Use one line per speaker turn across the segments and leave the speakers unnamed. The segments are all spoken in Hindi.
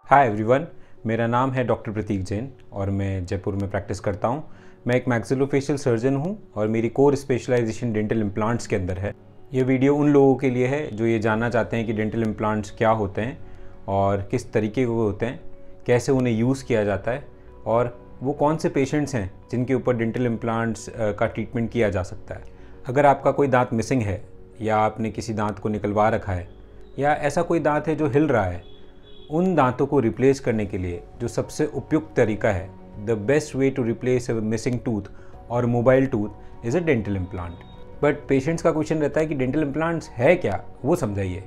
हाय एवरीवन, मेरा नाम है डॉक्टर प्रतीक जैन और मैं जयपुर में प्रैक्टिस करता हूँ। मैं एक मैक्सिलोफेशियल सर्जन हूँ और मेरी कोर स्पेशलाइजेशन डेंटल इम्प्लांट्स के अंदर है। ये वीडियो उन लोगों के लिए है जो ये जानना चाहते हैं कि डेंटल इम्प्लांट्स क्या होते हैं और किस तरीके के होते हैं, कैसे उन्हें यूज़ किया जाता है और वो कौन से पेशेंट्स हैं जिनके ऊपर डेंटल इम्प्लांट्स का ट्रीटमेंट किया जा सकता है। अगर आपका कोई दांत मिसिंग है या आपने किसी दांत को निकलवा रखा है या ऐसा कोई दांत है जो हिल रहा है, उन दांतों को रिप्लेस करने के लिए जो सबसे उपयुक्त तरीका है, the best way to replace a missing tooth और mobile tooth is a dental implant. But patients का क्वेश्चन रहता है कि डेंटल इम्प्लांट्स है क्या, वो समझाइए।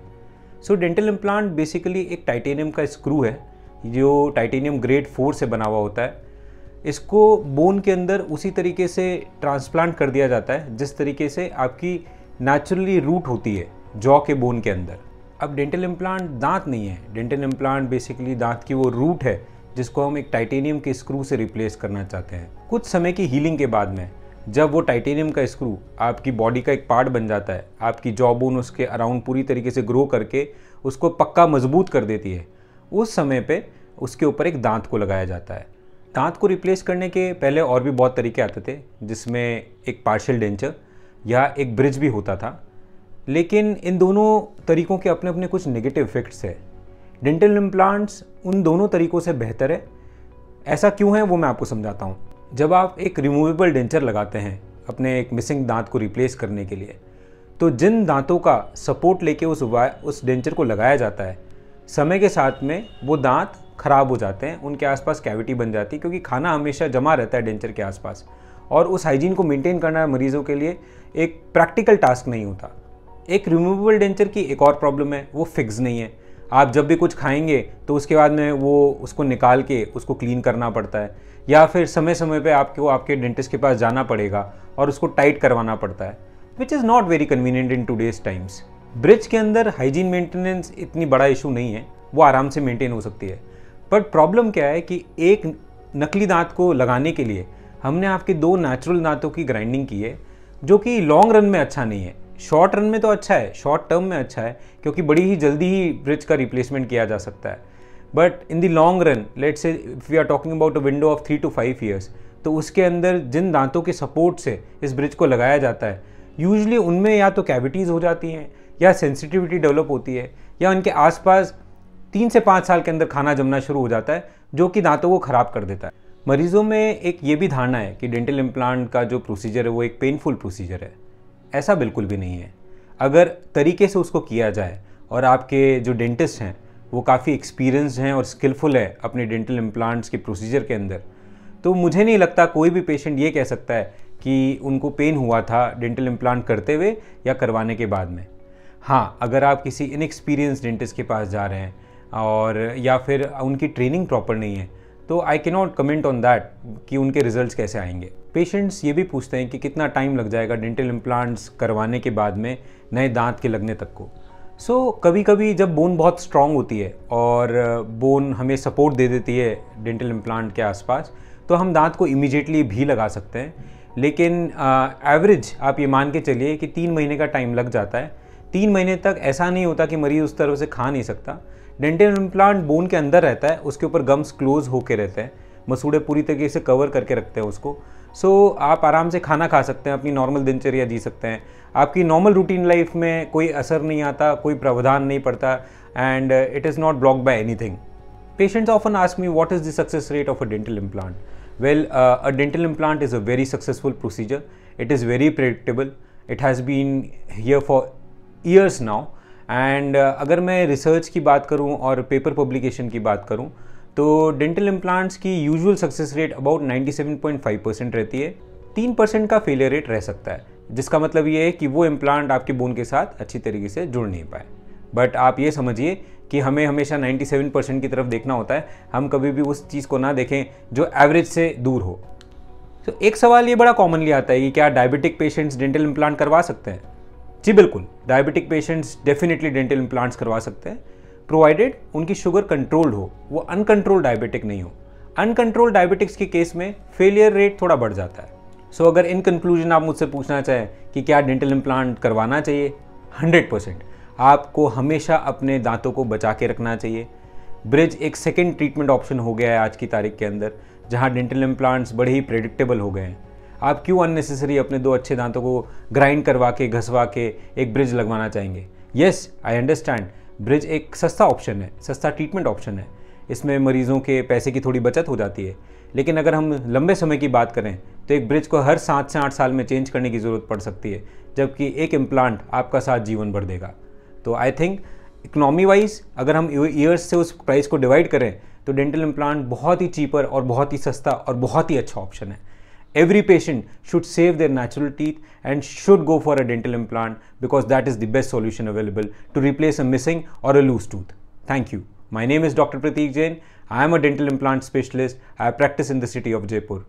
सो डेंटल इम्प्लांट बेसिकली एक टाइटेनियम का स्क्रू है जो टाइटेनियम ग्रेड 4 से बना हुआ होता है। इसको बोन के अंदर उसी तरीके से ट्रांसप्लांट कर दिया जाता है जिस तरीके से आपकी नेचुरली रूट होती है जॉ के बोन के अंदर। अब डेंटल इम्प्लांट दांत नहीं है, डेंटल इम्प्लांट बेसिकली दांत की वो रूट है जिसको हम एक टाइटेनियम के स्क्रू से रिप्लेस करना चाहते हैं। कुछ समय की हीलिंग के बाद में जब वो टाइटेनियम का स्क्रू आपकी बॉडी का एक पार्ट बन जाता है, आपकी जॉ बोन उसके अराउंड पूरी तरीके से ग्रो करके उसको पक्का मजबूत कर देती है, उस समय पे उसके ऊपर एक दांत को लगाया जाता है। दांत को रिप्लेस करने के पहले और भी बहुत तरीके आते थे जिसमें एक पार्शियल डेंचर या एक ब्रिज भी होता था, लेकिन इन दोनों तरीकों के अपने अपने कुछ नेगेटिव इफेक्ट्स है। डेंटल इम्प्लांट्स उन दोनों तरीकों से बेहतर है। ऐसा क्यों है वो मैं आपको समझाता हूँ। जब आप एक रिमूवेबल डेंचर लगाते हैं अपने एक मिसिंग दांत को रिप्लेस करने के लिए, तो जिन दांतों का सपोर्ट लेके उस डेंचर को लगाया जाता है, समय के साथ में वो दांत खराब हो जाते हैं, उनके आसपास कैविटी बन जाती है क्योंकि खाना हमेशा जमा रहता है डेंचर के आसपास और उस हाइजीन को मेंटेन करना मरीजों के लिए एक प्रैक्टिकल टास्क नहीं होता। एक रिमूवेबल डेंचर की एक और प्रॉब्लम है, वो फिक्स नहीं है। आप जब भी कुछ खाएंगे तो उसके बाद में वो उसको निकाल के उसको क्लीन करना पड़ता है या फिर समय समय पे आपको आपके डेंटिस्ट के पास जाना पड़ेगा और उसको टाइट करवाना पड़ता है, which is not very convenient in today's times. Bridge के अंदर हाइजीन मेंटेनेंस इतनी बड़ा इशू नहीं है, वो आराम से मेंटेन हो सकती है। बट प्रॉब्लम क्या है कि एक नकली दांत को लगाने के लिए हमने आपके दो नेचुरल दांतों की ग्राइंडिंग की है, जो कि लॉन्ग रन में अच्छा नहीं है। शॉर्ट रन में तो अच्छा है, शॉर्ट टर्म में अच्छा है क्योंकि बड़ी ही जल्दी ही ब्रिज का रिप्लेसमेंट किया जा सकता है। But in the long run, let's say if we are talking about a window of 3 to 5 years, तो उसके अंदर जिन दांतों के सपोर्ट से इस ब्रिज को लगाया जाता है, यूजुअली उनमें या तो कैविटीज़ हो जाती हैं या सेंसिटिविटी डेवलप होती है या उनके आसपास 3 से 5 साल के अंदर खाना जमना शुरू हो जाता है जो कि दांतों को ख़राब कर देता है। मरीजों में एक ये भी धारणा है कि डेंटल इम्प्लांट का जो प्रोसीजर है वो एक पेनफुल प्रोसीजर है। ऐसा बिल्कुल भी नहीं है। अगर तरीके से उसको किया जाए और आपके जो डेंटिस्ट हैं वो काफ़ी एक्सपीरियंस्ड हैं और स्किलफुल है अपने डेंटल इम्प्लांट्स के प्रोसीजर के अंदर, तो मुझे नहीं लगता कोई भी पेशेंट ये कह सकता है कि उनको पेन हुआ था डेंटल इम्प्लांट करते हुए या करवाने के बाद में। हाँ, अगर आप किसी इनएक्सपीरियंस डेंटिस्ट के पास जा रहे हैं और या फिर उनकी ट्रेनिंग प्रॉपर नहीं है, तो I can not comment on that कि उनके रिजल्ट्स कैसे आएंगे। पेशेंट्स ये भी पूछते हैं कि कितना टाइम लग जाएगा डेंटल इम्प्लांट्स करवाने के बाद में नए दांत के लगने तक को। सो कभी कभी जब बोन बहुत स्ट्रांग होती है और बोन हमें सपोर्ट दे देती है डेंटल इम्प्लांट के आसपास, तो हम दांत को इमीडिएटली भी लगा सकते हैं। लेकिन एवरेज आप ये मान के चलिए कि 3 महीने का टाइम लग जाता है। 3 महीने तक ऐसा नहीं होता कि मरीज उस तरह से खा नहीं सकता। डेंटल इम्प्लांट बोन के अंदर रहता है, उसके ऊपर गम्स क्लोज होके रहते हैं, मसूड़े पूरी तरीके से कवर करके रखते हैं उसको। सो आप आराम से खाना खा सकते हैं, अपनी नॉर्मल दिनचर्या जी सकते हैं, आपकी नॉर्मल रूटीन लाइफ में कोई असर नहीं आता, कोई प्रावधान नहीं पड़ता and it is not blocked by anything. Patients often ask me what is the success rate of a dental implant. Well, a dental implant is a very successful procedure. It is very predictable. It has been here for years now. And अगर मैं रिसर्च की बात करूं और पेपर पब्लिकेशन की बात करूं, तो डेंटल इम्प्लांट्स की यूजुअल सक्सेस रेट अबाउट 97.5% रहती है। 3% का फेलियर रेट रह सकता है, जिसका मतलब ये है कि वो इम्प्लांट आपके बोन के साथ अच्छी तरीके से जुड़ नहीं पाए। बट आप ये समझिए कि हमें हमेशा 97% की तरफ देखना होता है, हम कभी भी उस चीज़ को ना देखें जो एवरेज से दूर हो। तो एक सवाल ये बड़ा कॉमनली आता है कि क्या डायबिटिक पेशेंट्स डेंटल इम्प्लांट करवा सकते हैं? जी बिल्कुल, diabetic patients definitely dental implants करवा सकते हैं, प्रोवाइडेड उनकी शुगर कंट्रोल्ड हो, वो अनकंट्रोल्ड डायबिटिक नहीं हो। अनकंट्रोल्ड डायबिटिक्स के केस में फेलियर रेट थोड़ा बढ़ जाता है। सो अगर इन कंक्लूजन आप मुझसे पूछना चाहें कि क्या डेंटल इम्प्लांट करवाना चाहिए, 100% आपको हमेशा अपने दांतों को बचा के रखना चाहिए। ब्रिज एक सेकेंड ट्रीटमेंट ऑप्शन हो गया है आज की तारीख के अंदर, जहाँ डेंटल इम्प्लांट्स बड़े ही प्रेडिक्टेबल हो गए हैं। आप क्यों अननेसेसरी अपने 2 अच्छे दांतों को ग्राइंड करवा के घसवा के एक ब्रिज लगवाना चाहेंगे? येस, आई अंडरस्टैंड, ब्रिज एक सस्ता ऑप्शन है, सस्ता ट्रीटमेंट ऑप्शन है, इसमें मरीज़ों के पैसे की थोड़ी बचत हो जाती है। लेकिन अगर हम लंबे समय की बात करें तो एक ब्रिज को हर 7 से 8 साल में चेंज करने की ज़रूरत पड़ सकती है, जबकि एक इम्प्लांट आपका साथ जीवन भर देगा। तो आई थिंक इकोनॉमी वाइज अगर हम ईयर्स से उस प्राइस को डिवाइड करें तो डेंटल इम्प्लांट बहुत ही चीपर और बहुत ही सस्ता और बहुत ही अच्छा ऑप्शन है। Every patient should save their natural teeth and should go for a dental implant because that is the best solution available to replace a missing or a loose tooth. Thank you. My name is Dr. Prateek Jain. I am a dental implant specialist. I practice in the city of Jaipur.